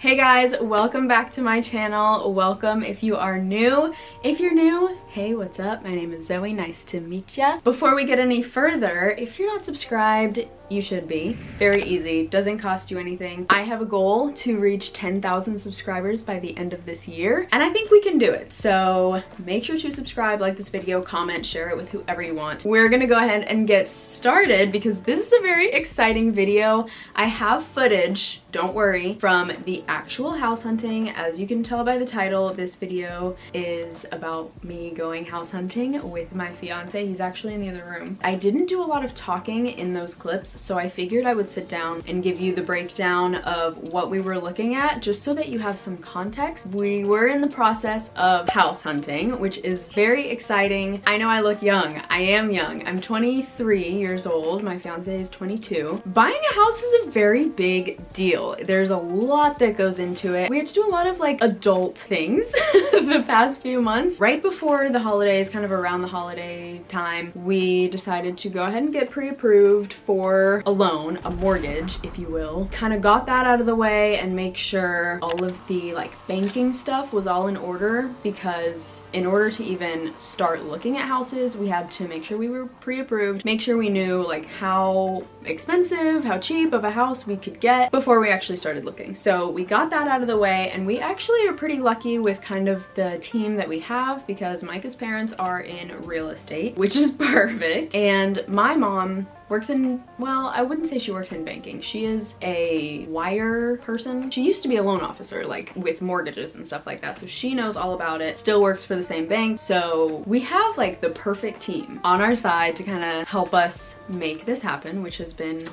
Hey guys, welcome back to my channel. Welcome if you are new. If you're new, hey, what's up? My name is Zoe, nice to meet ya. Before we get any further, if you're not subscribed, you should be. Very easy, doesn't cost you anything. I have a goal to reach 10,000 subscribers by the end of this year, and I think we can do it. So make sure to subscribe, like this video, comment, share it with whoever you want. We're gonna go ahead and get started because this is a very exciting video. I have footage, don't worry, from the actual house hunting. As you can tell by the title, this video is about me going house hunting with my fiance. He's actually in the other room. I didn't do a lot of talking in those clips, so I figured I would sit down and give you the breakdown of what we were looking at, just so that you have some context. We were in the process of house hunting, which is very exciting. I know I look young. I am young. I'm 23 years old. My fiance is 22. Buying a house is a very big deal. There's a lot that goes into it. We had to do a lot of like adult things the past few months. Right before the holidays, kind of around the holiday time, we decided to go ahead and get pre-approved for a loan, a mortgage, if you will. Kind of got that out of the way and make sure all of the like banking stuff was all in order, because in order to even start looking at houses, we had to make sure we were pre-approved, make sure we knew like how expensive, how cheap of a house we could get before we actually started looking. So we got that out of the way, and we actually are pretty lucky with kind of the team that we have, because Micah's parents are in real estate, which is perfect. And my mom works in, well, I wouldn't say she works in banking. She is a wire person. She used to be a loan officer, like with mortgages and stuff like that. So she knows all about it, still works for the same bank. So we have like the perfect team on our side to kind of help us make this happen, which has been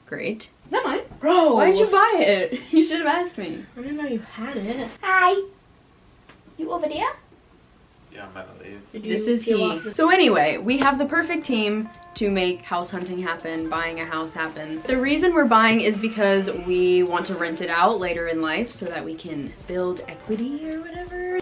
great. Is that mine? Bro! Why'd you buy it? You should have asked me. I didn't know you had it. Hi. You over there? Yeah, I'm about to leave. This is he. So anyway, we have the perfect team to make house hunting happen, buying a house happen. The reason we're buying is because we want to rent it out later in life so that we can build equity or whatever.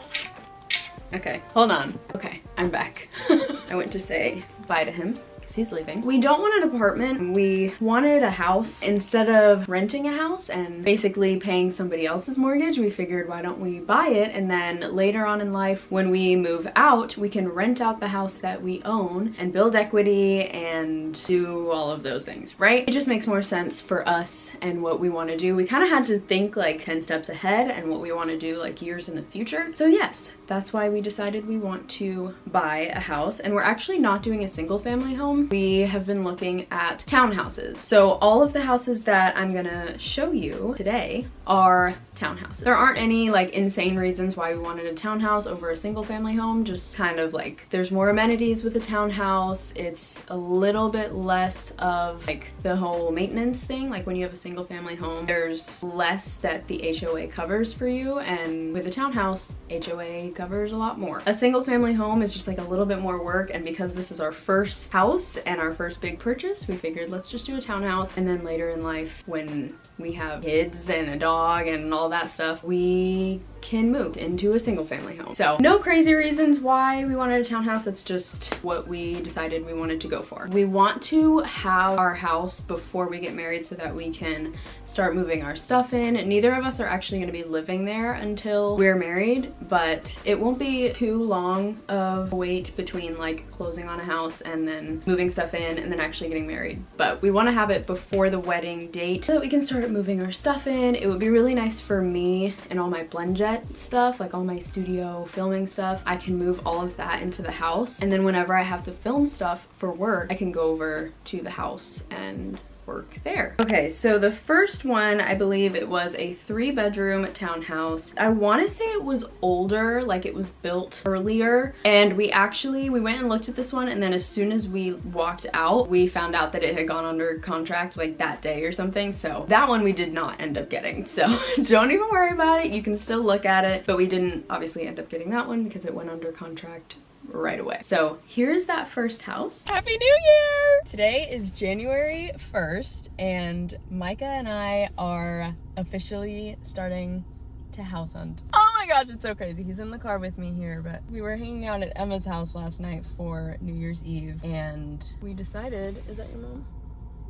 Okay, hold on. Okay, I'm back. I went to say bye to him. He's leaving. We don't want an apartment. We wanted a house. Instead of renting a house and basically paying somebody else's mortgage, we figured, why don't we buy it, and then later on in life when we move out, we can rent out the house that we own and build equity and do all of those things, right? It just makes more sense for us and what we want to do. We kind of had to think like 10 steps ahead and what we want to do like years in the future. So yes, that's why we decided we want to buy a house, and we're actually not doing a single family home. We have been looking at townhouses. So all of the houses that I'm gonna show you today are townhouses. There aren't any like insane reasons why we wanted a townhouse over a single family home, just kind of like there's more amenities with a townhouse. It's a little bit less of like the whole maintenance thing. Like when you have a single family home, there's less that the HOA covers for you, and with a townhouse, HOA covers a lot more. A single family home is just like a little bit more work, and because this is our first house and our first big purchase, we figured let's just do a townhouse, and then later in life when we have kids and a dog and all that stuff, we can move into a single family home. So no crazy reasons why we wanted a townhouse. It's just what we decided we wanted to go for. We want to have our house before we get married so that we can start moving our stuff in. Neither of us are actually going to be living there until we're married, but it won't be too long of a wait between like closing on a house and then moving stuff in and then actually getting married. But we want to have it before the wedding date so that we can start moving our stuff in. It would be really nice for me and all my BlendJet stuff, like all my studio filming stuff. I can move all of that into the house, and then whenever I have to film stuff for work, I can go over to the house and work there. Okay, so the first one, I believe it was a 3-bedroom townhouse. I want to say it was older, like it was built earlier, and we went and looked at this one, and then as soon as we walked out, we found out that it had gone under contract like that day or something. So that one we did not end up getting, so don't even worry about it. You can still look at it, but we didn't obviously end up getting that one because it went under contract right away. So here's that first house. Happy New Year! Today is January 1st, and Micah and I are officially starting to house hunt. Oh my gosh, it's so crazy. He's in the car with me here, but we were hanging out at Emma's house last night for New Year's Eve, and we decided, is that your mom?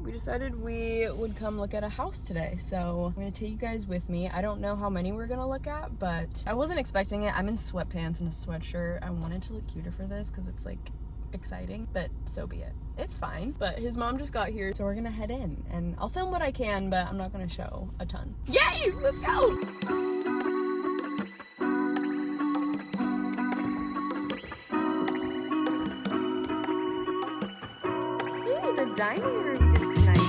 we decided we would come look at a house today. So I'm gonna take you guys with me. I don't know how many we're gonna look at, but I wasn't expecting it. I'm in sweatpants and a sweatshirt. I wanted to look cuter for this because it's like exciting, but so be it. It's fine. But his mom just got here, so we're gonna head in and I'll film what I can, but I'm not gonna show a ton. Yay! Let's go! Ooh, the dining room gets nice.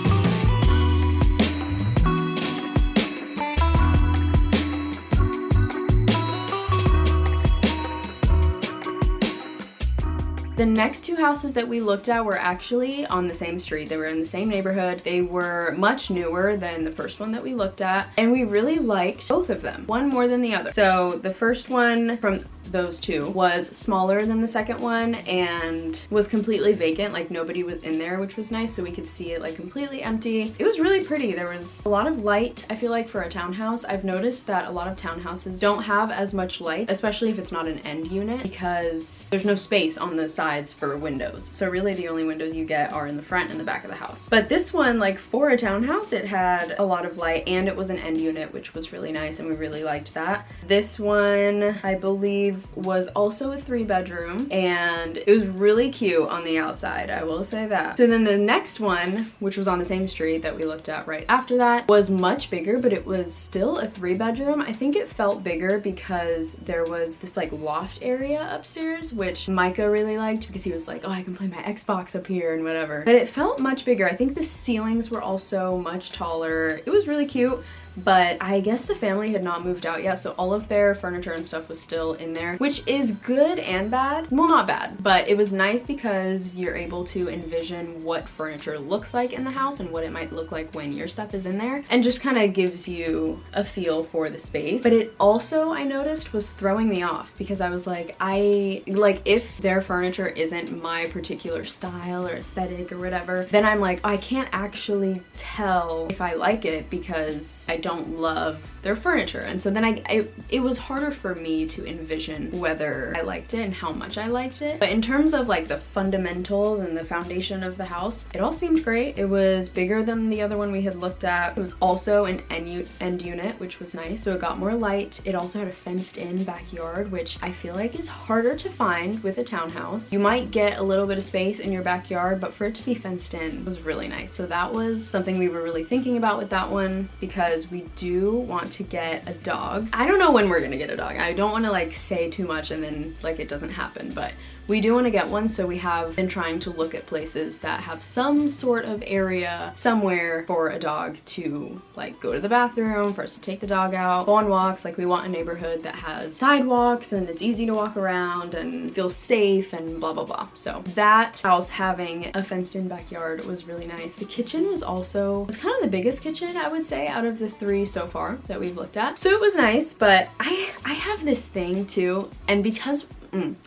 The next two houses that we looked at were actually on the same street. They were in the same neighborhood. They were much newer than the first one that we looked at, and we really liked both of them, one more than the other. So the first one from those two was smaller than the second one and was completely vacant, like nobody was in there, which was nice, so we could see it like completely empty. It was really pretty. There was a lot of light. I feel like for a townhouse, I've noticed that a lot of townhouses don't have as much light, especially if it's not an end unit, because there's no space on the sides for windows. So really the only windows you get are in the front and the back of the house. But this one, like for a townhouse, it had a lot of light and it was an end unit, which was really nice, and we really liked that. This one, I believe, was also a 3-bedroom, and it was really cute on the outside, I will say that. So then the next one, which was on the same street that we looked at right after that, was much bigger, but it was still a 3-bedroom. I think it felt bigger because there was this like loft area upstairs, which Micah really liked because he was like, oh, I can play my Xbox up here and whatever. But it felt much bigger. I think the ceilings were also much taller. It was really cute. But I guess the family had not moved out yet, so all of their furniture and stuff was still in there, which is good and bad. Well, not bad, but it was nice because you're able to envision what furniture looks like in the house and what it might look like when your stuff is in there, and just kind of gives you a feel for the space. But it also, I noticed, was throwing me off because I was like, if their furniture isn't my particular style or aesthetic or whatever, then I'm like, I can't actually tell if I like it because I don't love their furniture. And so then it was harder for me to envision whether I liked it and how much I liked it. But in terms of like the fundamentals and the foundation of the house, it all seemed great. It was bigger than the other one we had looked at. It was also an end unit, which was nice, so it got more light. It also had a fenced in backyard, which I feel like is harder to find with a townhouse. You might get a little bit of space in your backyard, but for it to be fenced in was really nice. So that was something we were really thinking about with that one, because we do want to get a dog. I don't know when we're gonna get a dog. I don't want to like say too much and then like it doesn't happen, but we do want to get one, so we have been trying to look at places that have some sort of area somewhere for a dog to like go to the bathroom, for us to take the dog out, go on walks. Like we want a neighborhood that has sidewalks and it's easy to walk around and feel safe and blah blah blah. So that house having a fenced in backyard was really nice. The kitchen was kind of the biggest kitchen, I would say, out of the 3 so far that we've looked at. So it was nice, but I have this thing too, and because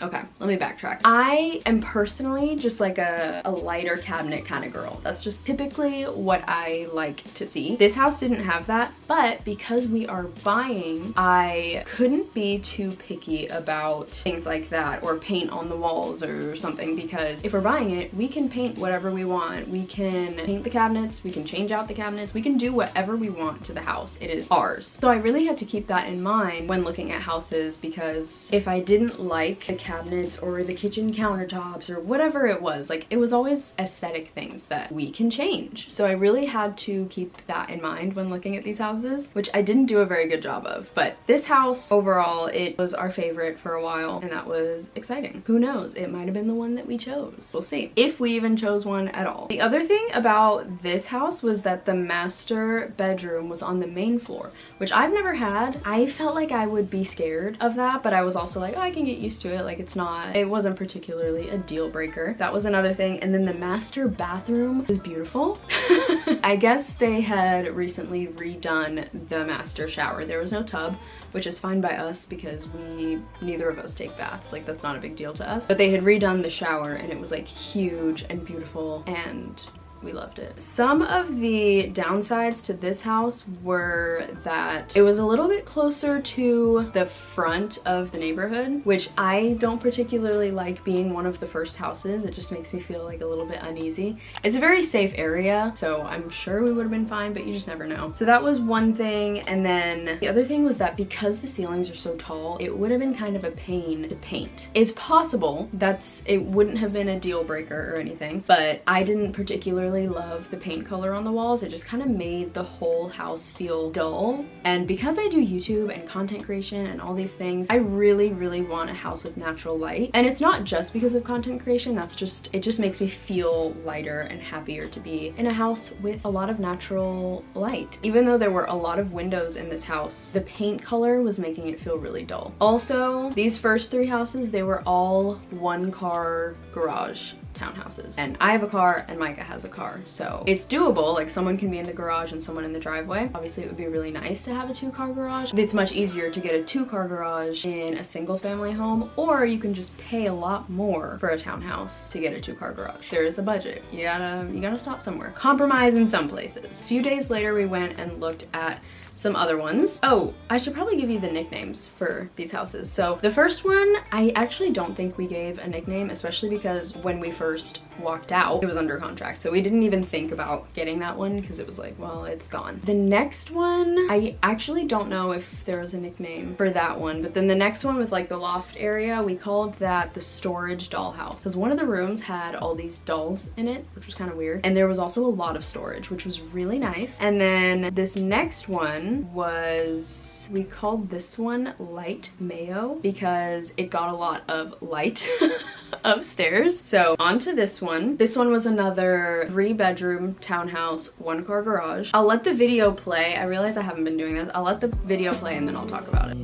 okay, let me backtrack. I am personally just like a lighter cabinet kind of girl. That's just typically what I like to see. This house didn't have that, but because we are buying, I couldn't be too picky about things like that, or paint on the walls or something, because if we're buying it, we can paint whatever we want. We can paint the cabinets, we can change out the cabinets, we can do whatever we want to the house. It is ours. So I really had to keep that in mind when looking at houses, because if I didn't like the cabinets or the kitchen countertops or whatever it was, like it was always aesthetic things that we can change. So I really had to keep that in mind when looking at these houses, which I didn't do a very good job of. But this house overall, it was our favorite for a while, and that was exciting. Who knows, it might have been the one that we chose. We'll see if we even chose one at all. The other thing about this house was that the master bedroom was on the main floor, which I've never had. I felt like I would be scared of that, but I was also like, oh, I can get used to it. Like it wasn't particularly a deal breaker. That was another thing. And then the master bathroom was beautiful. I guess they had recently redone the master shower. There was no tub, which is fine by us because neither of us take baths. Like that's not a big deal to us. But they had redone the shower and it was like huge and beautiful and we loved it. Some of the downsides to this house were that it was a little bit closer to the front of the neighborhood, which I don't particularly like being one of the first houses. It just makes me feel like a little bit uneasy. It's a very safe area, so I'm sure we would have been fine, but you just never know. So that was one thing. And then the other thing was that because the ceilings are so tall, it would have been kind of a pain to paint. It's possible it wouldn't have been a deal breaker or anything, but I didn't particularly love the paint color on the walls. It just kind of made the whole house feel dull. And because I do YouTube and content creation and all these things, I really, really want a house with natural light. And it's not just because of content creation, it just makes me feel lighter and happier to be in a house with a lot of natural light. Even though there were a lot of windows in this house, the paint color was making it feel really dull. Also, these first 3 houses, they were all 1-car garage townhouses, and I have a car and Micah has a car, so it's doable. Like, someone can be in the garage and someone in the driveway. Obviously it would be really nice to have a 2-car garage. It's much easier to get a 2-car garage in a single family home, or you can just pay a lot more for a townhouse to get a 2-car garage. There is a budget. You gotta stop somewhere. Compromise in some places. A few days later we went and looked at some other ones. Oh, I should probably give you the nicknames for these houses. So the first one, I actually don't think we gave a nickname, especially because when we first walked out, it was under contract. So we didn't even think about getting that one because it was like, well, it's gone. The next one, I actually don't know if there was a nickname for that one, but then the next one with like the loft area, we called that the storage dollhouse, because one of the rooms had all these dolls in it, which was kind of weird. And there was also a lot of storage, which was really nice. And then this next one we called this one Light Mayo because it got a lot of light upstairs. So on to this one. This one was another 3-bedroom townhouse, 1-car garage. I'll let the video play. I realize I haven't been doing this. I'll let the video play and then I'll talk about it.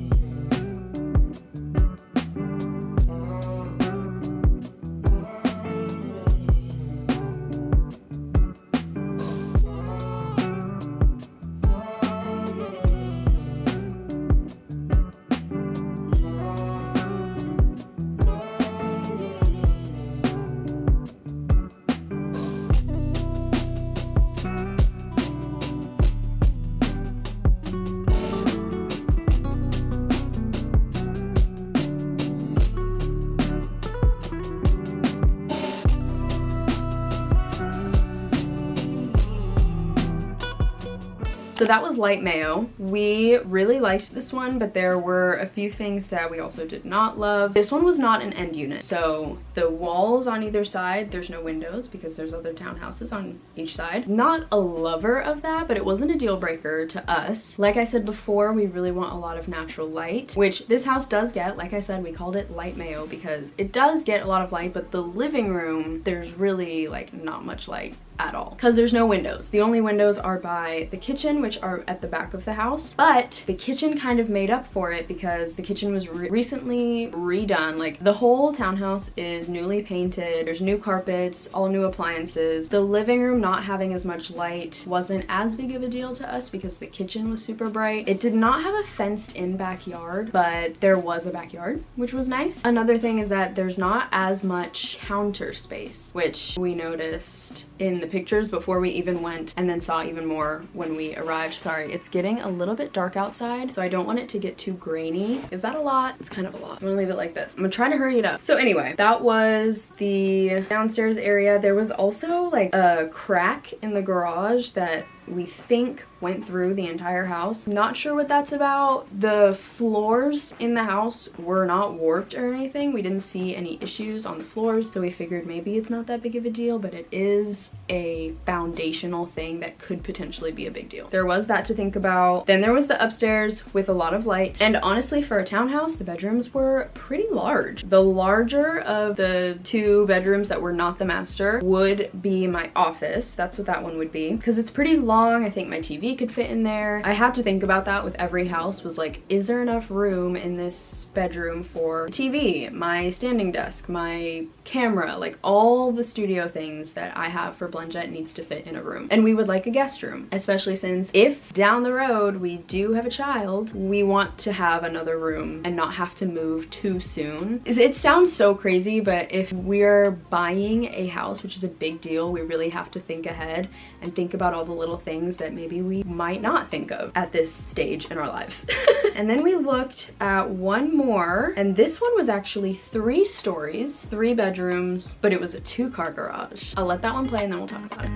So that was Light Mayo. We really liked this one, but there were a few things that we also did not love. This one was not an end unit. So the walls on either side, there's no windows because there's other townhouses on each side. Not a lover of that, but it wasn't a deal breaker to us. Like I said before, we really want a lot of natural light, which this house does get. Like I said, we called it Light Mayo because it does get a lot of light, but the living room, there's really like not much light at all because there's no windows. The only windows are by the kitchen, which are at the back of the house, but the kitchen kind of made up for it because the kitchen was recently redone. Like, the whole townhouse is newly painted, there's new carpets, all new appliances. The living room not having as much light wasn't as big of a deal to us because the kitchen was super bright. It did not have a fenced in backyard, but there was a backyard, which was nice. Another thing is that there's not as much counter space, which we noticed in the pictures before we even went, and then saw even more when we arrived. Sorry, it's getting a little bit dark outside, so I don't want it to get too grainy. Is that a lot? It's kind of a lot. I'm gonna leave it like this. I'm gonna try to hurry it up. So anyway, that was the downstairs area. There was also like a crack in the garage that we think went through the entire house. Not sure what that's about. The floors in the house were not warped or anything. We didn't see any issues on the floors, so we figured maybe it's not that big of a deal, but it is a foundational thing that could potentially be a big deal. There was that to think about. Then there was the upstairs with a lot of light, and honestly, for a townhouse, the bedrooms were pretty large. The larger of the 2 bedrooms that were not the master would be my office. That's what that one would be, because it's pretty large long. I think my TV could fit in there. I had to think about that with every house, was like, is there enough room in this bedroom for TV, my standing desk, my camera, like all the studio things that I have for Blendjet needs to fit in a room. And we would like a guest room, especially since if down the road we do have a child, we want to have another room and not have to move too soon. It sounds so crazy, but if we're buying a house, which is a big deal, we really have to think ahead and think about all the little things that maybe we might not think of at this stage in our lives. And then we looked at one more, and this one was actually 3 stories, 3 bedrooms, but it was a 2-car garage. I'll let that one play and then we'll talk about it.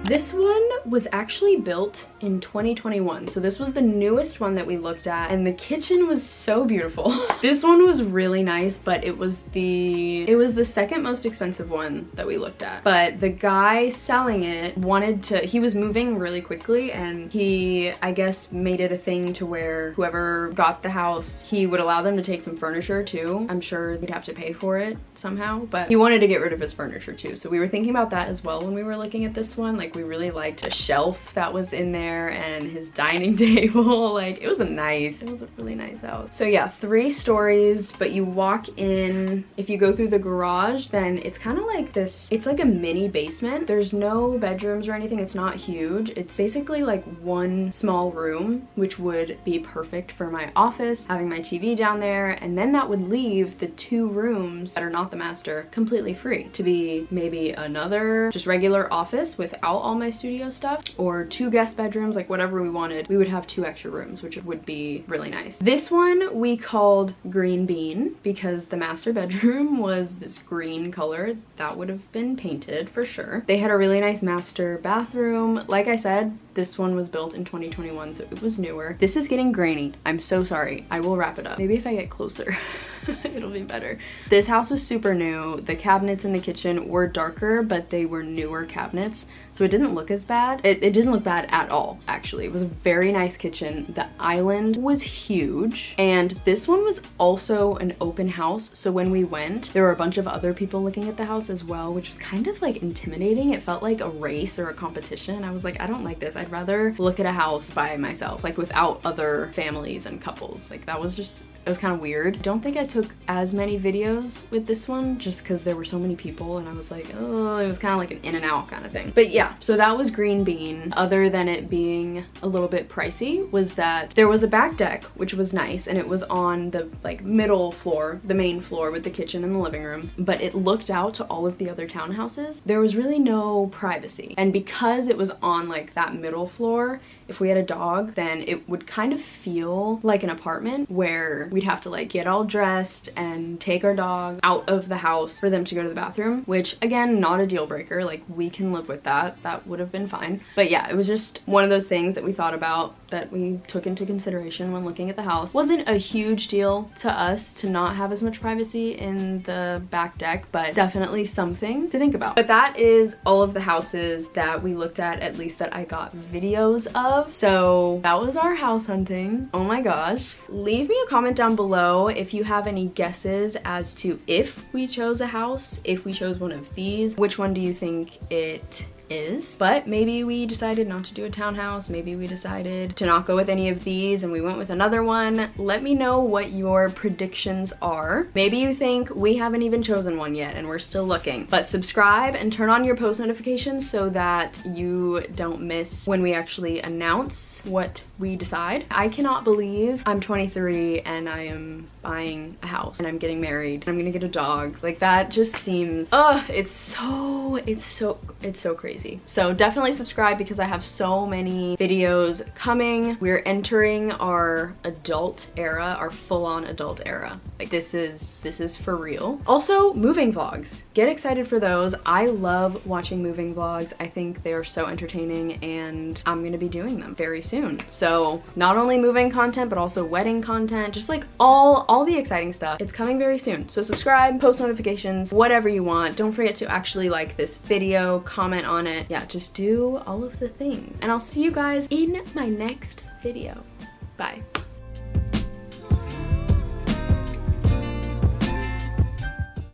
This one was actually built in 2021, so this was the newest one that we looked at, and the kitchen was so beautiful. This one was really nice, but it was the second most expensive one that we looked at. But the guy selling it he was moving really quickly, and he, I guess, made it a thing to where whoever got the house, he would allow them to take some furniture too. I'm sure we'd have to pay for it somehow, but he wanted to get rid of his furniture too. So we were thinking about that as well when we were looking at this one. Like, we really liked the shelf that was in there and his dining table. Like, it was a really nice house. So yeah, 3 stories, but you walk in, if you go through the garage, then it's kind of like this, it's like a mini basement. There's no bedrooms or anything. It's not huge. It's basically like one small room, which would be perfect for my office, having my TV down there, and then that would leave the 2 rooms that are not the master completely free to be maybe another just regular office without all my studio stuff, or 2 guest bedrooms, like whatever we wanted. We would have 2 extra rooms, which would be really nice. This one we called Green Bean because the master bedroom was this green color that would have been painted for sure. They had a really nice master bathroom. Like I said, this one was built in 2021, so it was newer. This is getting grainy. I'm so sorry. I will wrap it up. Maybe if I get closer, it'll be better. This house was super new. The cabinets in the kitchen were darker, but they were newer cabinets, so it didn't look as bad. It didn't look bad at all, actually. It was a very nice kitchen. The island was huge, and this one was also an open house, so when we went, there were a bunch of other people looking at the house as well, which was kind of like intimidating. It felt like a race or a competition. I was like, I don't like this. I'd rather look at a house by myself, like without other families and couples. Like, that was just, it was kind of weird. I don't think I took as many videos with this one just because there were so many people, and I was like, oh, it was kind of like an in and out kind of thing. But yeah, so that was Green Bean. Other than it being a little bit pricey was that there was a back deck, which was nice, and it was on the like middle floor, the main floor with the kitchen and the living room, but it looked out to all of the other townhouses. There was really no privacy, and because it was on like that middle floor, if we had a dog, then it would kind of feel like an apartment where we'd have to like get all dressed and take our dog out of the house for them to go to the bathroom, which again, not a deal breaker. Like, we can live with that. That would have been fine. But yeah, it was just one of those things that we thought about, that we took into consideration when looking at the house. Wasn't a huge deal to us to not have as much privacy in the back deck, but definitely something to think about. But that is all of the houses that we looked at least that I got videos of. So that was our house hunting. Oh my gosh. Leave me a comment down below if you have any guesses as to if we chose a house, if we chose one of these, which one do you think it is? But maybe we decided not to do a townhouse, maybe we decided to not go with any of these and we went with another one. Let me know what your predictions are. Maybe you think we haven't even chosen one yet and we're still looking. But subscribe and turn on your post notifications so that you don't miss when we actually announce what we decide. I cannot believe I'm 23 and I am buying a house and I'm getting married and I'm gonna get a dog. Like that just seems, it's so crazy. So definitely subscribe because I have so many videos coming. We're entering our adult era, our full-on adult era. Like this is for real. Also, moving vlogs. Get excited for those. I love watching moving vlogs. I think they are so entertaining and I'm gonna be doing them very soon. So not only moving content, but also wedding content, just like all the exciting stuff. It's coming very soon. So subscribe, post notifications, whatever you want. Don't forget to actually like this video, comment on it. Yeah, just do all of the things. And I'll see you guys in my next video. Bye.